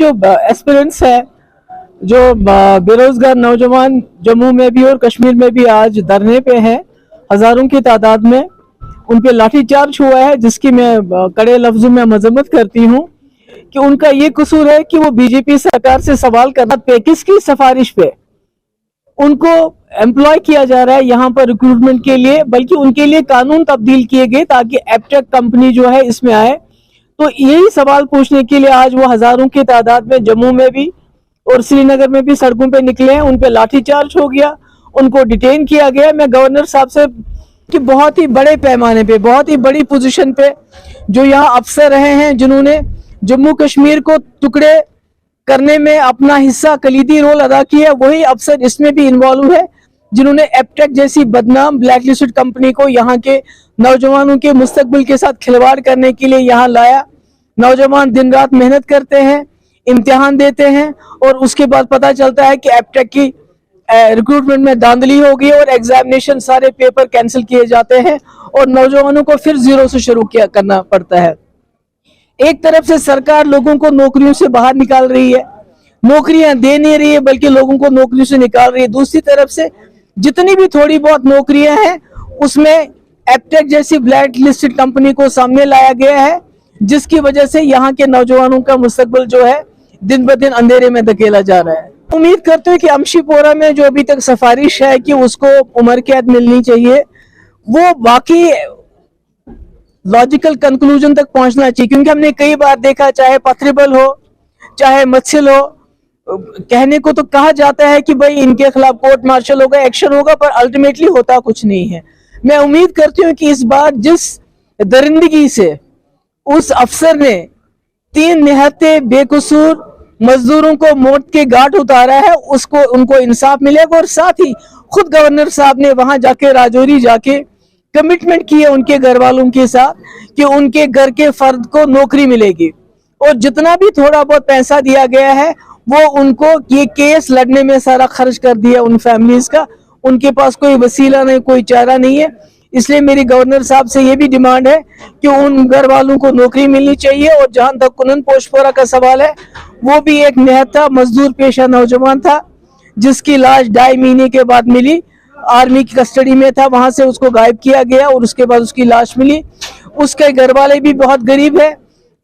जो एस्पिरेंट्स है, जो बेरोजगार नौजवान जम्मू में भी और कश्मीर में भी आज धरने पे हैं, हजारों की तादाद में उन पे लाठीचार्ज हुआ है, जिसकी मैं कड़े लफ्जों में मजम्मत करती हूँ कि उनका ये कसूर है कि वो बीजेपी सरकार से सवाल करना पे किसकी सिफारिश पे उनको एम्प्लॉय किया जा रहा है यहाँ पर रिक्रूटमेंट के लिए, बल्कि उनके लिए कानून तब्दील किए गए ताकि एपटेक कंपनी जो है इसमें आए। तो यही सवाल पूछने के लिए आज वो हजारों की तादाद में जम्मू में भी और श्रीनगर में भी सड़कों पे निकले हैं। उन पे लाठीचार्ज हो गया, उनको डिटेन किया गया। मैं गवर्नर साहब से कि बहुत ही बड़े पैमाने पे, बहुत ही बड़ी पोजीशन पे जो यहाँ अफसर रहे हैं, जिन्होंने जम्मू कश्मीर को टुकड़े करने में अपना हिस्सा कलीदी रोल अदा किया, वही अफसर इसमें भी इन्वॉल्व है, जिन्होंने एपटेक जैसी बदनाम ब्लैकलिस्टेड कंपनी को यहाँ के नौजवानों के मुस्तकबिल के साथ खिलवाड़ करने के लिए यहाँ लाया। नौजवान दिन रात मेहनत करते हैं, इम्तिहान देते हैं और उसके बाद पता चलता है कि एपटेक की रिक्रूटमेंट में धांधली हो गई और एग्जामिनेशन सारे पेपर कैंसिल किए जाते हैं और नौजवानों को फिर जीरो से शुरू करना पड़ता है। एक तरफ से सरकार लोगों को नौकरियों से बाहर निकाल रही है, नौकरियां दे नहीं रही है, बल्कि लोगों को नौकरियों से निकाल रही है। दूसरी तरफ से जितनी भी थोड़ी बहुत नौकरियां हैं उसमें एपटेक जैसी ब्लैक लिस्टेड कंपनी को सामने लाया गया है, जिसकी वजह से यहाँ के नौजवानों का मुस्तकबिल जो है दिन ब दिन अंधेरे में धकेला जा रहा है। उम्मीद करते हैं कि अमशीपोरा में जो अभी तक सिफारिश है कि उसको उम्र कैद मिलनी चाहिए, वो बाकी लॉजिकल कंक्लूजन तक पहुंचना चाहिए, क्योंकि हमने कई बार देखा, चाहे पथरेबल हो चाहे मत्सिल हो, कहने को तो कहा जाता है कि भाई इनके खिलाफ कोर्ट मार्शल होगा, एक्शन होगा, पर अल्टीमेटली होता कुछ नहीं है। मैं उम्मीद करती हूँ कि इस बार जिस दरिंदगी से उस अफसर ने 3 निहत्ते बेकसूर मजदूरों को मौत के घाट उतारा है, उसको उनको इंसाफ मिलेगा। और साथ ही खुद गवर्नर साहब ने वहां जाके राजौरी जाके कमिटमेंट की है उनके घर वालों के साथ कि उनके घर के फर्द को नौकरी मिलेगी और जितना भी थोड़ा बहुत पैसा दिया गया है वो उनको ये केस लड़ने में सारा खर्च कर दिया उन फैमिलीज का। उनके पास कोई वसीला नहीं, कोई चारा नहीं है। इसलिए मेरी गवर्नर साहब से ये भी डिमांड है कि उन घर वालों को नौकरी मिलनी चाहिए। और जहां तक कुनन पोशपोरा का सवाल है, वो भी एक निहत्ता मजदूर पेशा नौजवान था जिसकी लाश 2.5 महीने के बाद मिली। आर्मी की कस्टडी में था, वहां से उसको गायब किया गया और उसके बाद उसकी लाश मिली। उसके घर वाले भी बहुत गरीब है।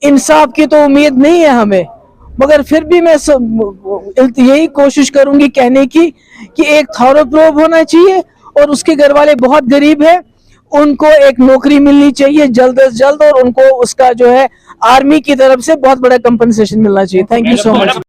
इंसाफ की तो उम्मीद नहीं है हमें, मगर फिर भी मैं यही कोशिश करूंगी कहने की कि एक थॉरो प्रूफ होना चाहिए और उसके घर वाले बहुत गरीब है, उनको एक नौकरी मिलनी चाहिए जल्द से जल्द और उनको उसका जो है आर्मी की तरफ से बहुत बड़ा कंपनसेशन मिलना चाहिए। Thank you so much.